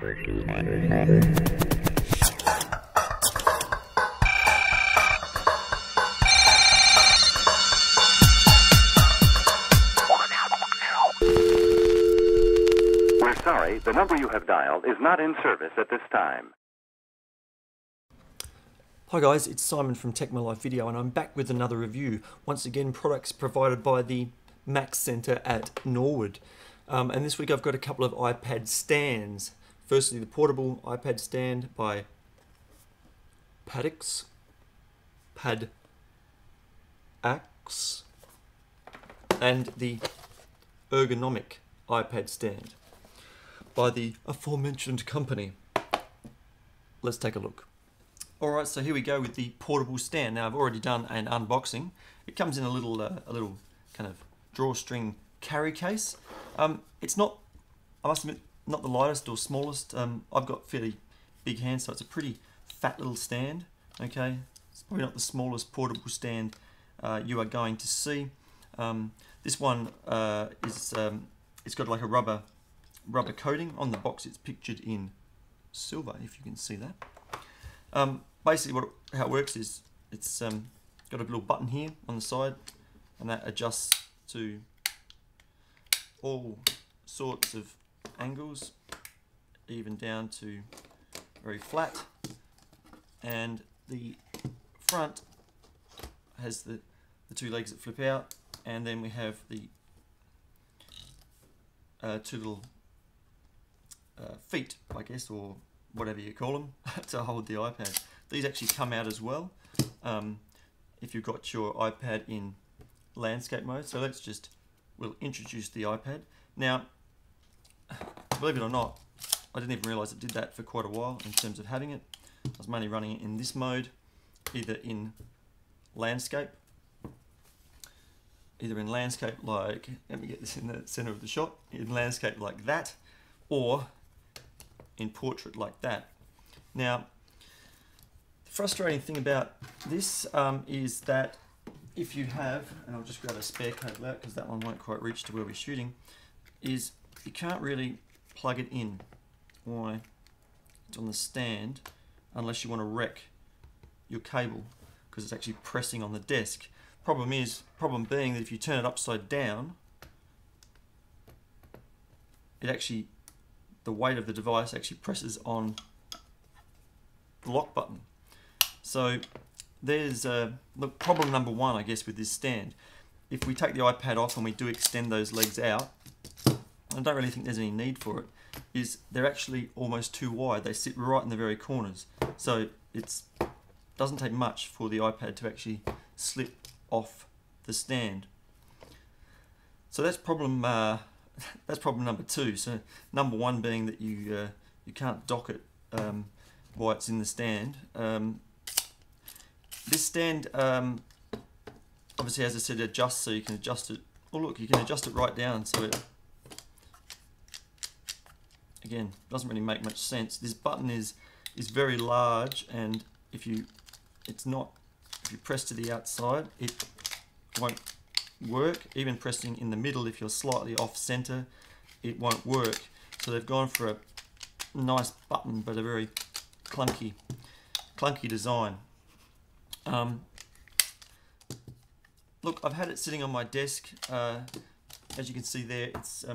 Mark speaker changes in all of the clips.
Speaker 1: We're sorry, the number you have dialed is not in service at this time.
Speaker 2: Hi guys, it's Simon from Tech My Life Video, and I'm back with another review. Once again, products provided by the Mac Centre at Norwood. And this week I've got a couple of iPad stands. Firstly, the portable iPad stand by Padacs, and the Ergonomic iPad stand by the aforementioned company. Let's take a look. Alright, so here we go with the portable stand. Now I've already done an unboxing. It comes in a little kind of drawstring carry case. It's not, I must admit, not the lightest or smallest. I've got fairly big hands, so it's a pretty fat little stand. Okay, it's probably not the smallest portable stand you are going to see. This one it's got like a rubber coating on the box. It's pictured in silver, if you can see that. Basically, how it works is it's got a little button here on the side, and that adjusts to all sorts of angles, even down to very flat. And the front has the two legs that flip out, and then we have the two little feet, I guess, or whatever you call them, to hold the iPad. These actually come out as well if you've got your iPad in landscape mode. So we'll introduce the iPad. Now, believe it or not, I didn't even realize it did that for quite a while in terms of having it. I was mainly running it in this mode, either in landscape like, let me get this in the center of the shot, in landscape like that, or in portrait like that. Now, the frustrating thing about this is that if you have, and I'll just grab a spare cable out because that one won't quite reach to where we're shooting, is you can't really plug it in. Why? It's on the stand, unless you want to wreck your cable, because it's actually pressing on the desk. Problem being that if you turn it upside down, the weight of the device actually presses on the lock button. So there's look, problem number one, I guess, with this stand. If we take the iPad off and we do extend those legs out, I don't really think there's any need for it, is they're actually almost too wide. They sit right in the very corners. So it doesn't take much for the iPad to actually slip off the stand. So that's problem number two. So number one being that you can't dock it while it's in the stand. This stand obviously, as I said, adjusts, so you can adjust it. Oh look, you can adjust it right down, so it, again, doesn't really make much sense. This button is very large, and if you press to the outside, it won't work. Even pressing in the middle, if you're slightly off center, it won't work. So they've gone for a nice button, but a very clunky design. Look, I've had it sitting on my desk. As you can see there, it's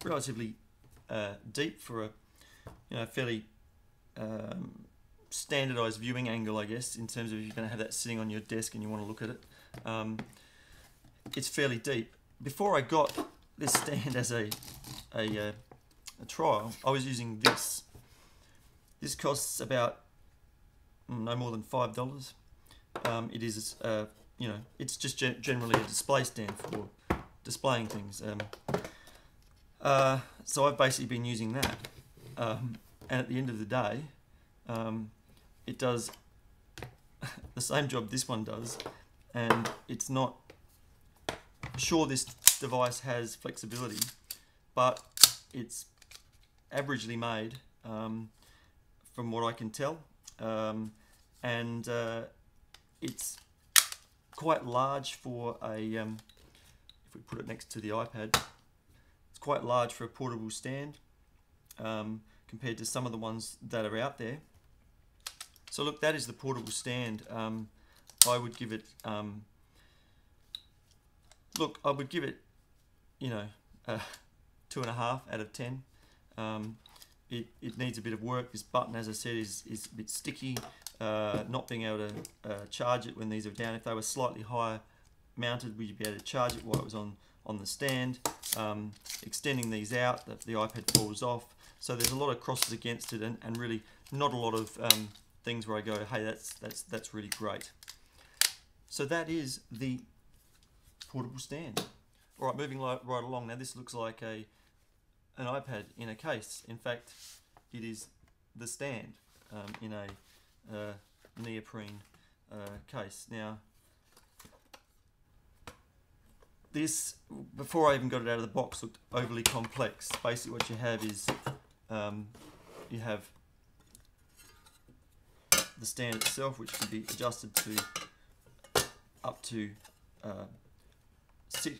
Speaker 2: relatively deep for a fairly standardized viewing angle, I guess, in terms of if you're going to have that sitting on your desk and you want to look at it. It's fairly deep. Before I got this stand as a trial, I was using this. This costs about no more than $5. It is, it's just generally a display stand for displaying things. So I've basically been using that, and at the end of the day, it does the same job this one does, and it's not. Sure, this device has flexibility, but it's averagely made, from what I can tell, and it's quite large for a. If we put it next to the iPad, it's quite large for a portable stand. compared to some of the ones that are out there. So look, that is the portable stand. I would give it, look, I would give it, you know, 2.5 out of 10. It needs a bit of work. This button, as I said, is a bit sticky. Not being able to charge it when these are down. If they were slightly higher mounted, would you be able to charge it while it was on the stand? Extending these out, the iPad falls off. So there's a lot of crosses against it, and really not a lot of things where I go, hey, that's really great. So that is the portable stand. All right, moving right along. Now this looks like an iPad in a case. In fact, it is the stand in a neoprene case. Now, this, before I even got it out of the box, looked overly complex. Basically what you have is, you have the stand itself, which can be adjusted to up to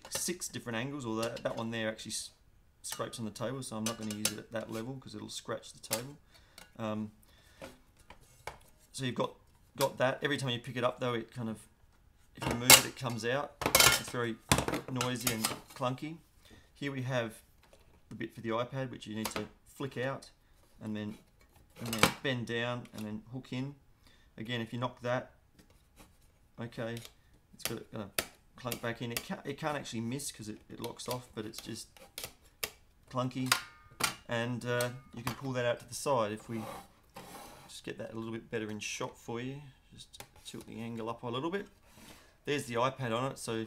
Speaker 2: 6 different angles, or that one there actually scrapes on the table, so I'm not going to use it at that level because it'll scratch the table. So you've got that. Every time you pick it up though, it kind of, if you move it, it comes out. It's very noisy and clunky. Here we have the bit for the iPad, which you need to flick out and then bend down and then hook in. Again, if you knock that, okay, it's got to clunk back in. It can't actually miss because it locks off, but it's just clunky. And you can pull that out to the side. If we just get that a little bit better in shot for you, just tilt the angle up a little bit. There's the iPad on it, so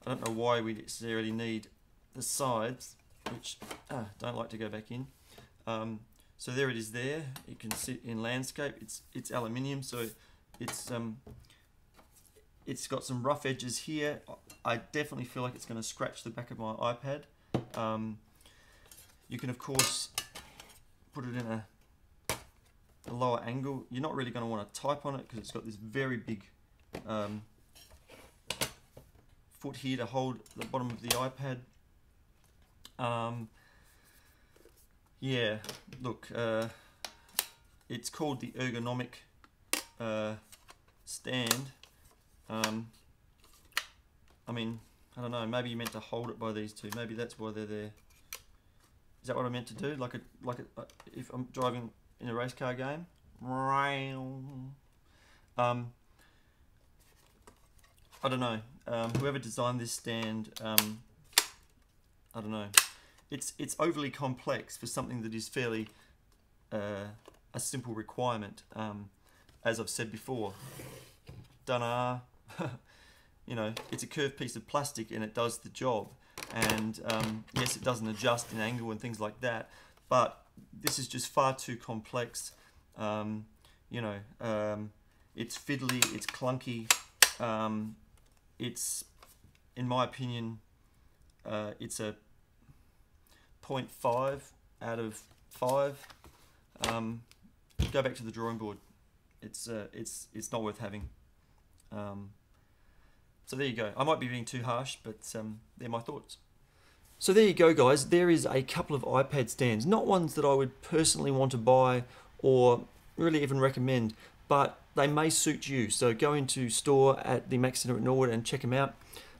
Speaker 2: I don't know why we necessarily need the sides, which don't like to go back in. So there it is there. It can sit in landscape. It's aluminium, so it's got some rough edges here. I definitely feel like it's going to scratch the back of my iPad. You can of course put it in a lower angle. You're not really going to want to type on it because it's got this very big foot here to hold the bottom of the iPad. Yeah, look, it's called the Ergonomic Stand. I mean, I don't know, maybe you meant to hold it by these two. Maybe that's why they're there. Is that what I meant to do? Like if I'm driving in a race car game? I don't know. Whoever designed this stand, I don't know. It's overly complex for something that is fairly a simple requirement. As I've said before, dunno. You know, it's a curved piece of plastic and it does the job. And yes, it doesn't adjust in angle and things like that, but this is just far too complex. You know, it's fiddly, it's clunky. It's, in my opinion, it's a 0.5 out of 5. Go back to the drawing board. It's not worth having. So there you go. I might be being too harsh, but they're my thoughts. So there you go, guys. There is a couple of iPad stands. Not ones that I would personally want to buy or really even recommend, but they may suit you. So go into store at the Mac Centre at Norwood and check them out.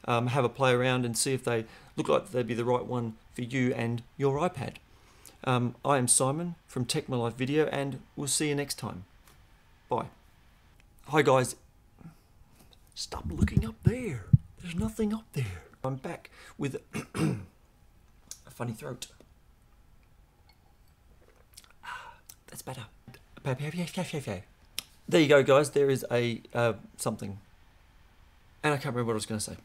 Speaker 2: Have a play around and see if they look like they'd be the right one for you and your iPad. I am Simon from Tech My Life Video, and we'll see you next time. Bye. Hi guys. Stop looking up there. There's nothing up there. I'm back with a funny throat. That's better. There you go, guys. There is a something. And I can't remember what I was going to say.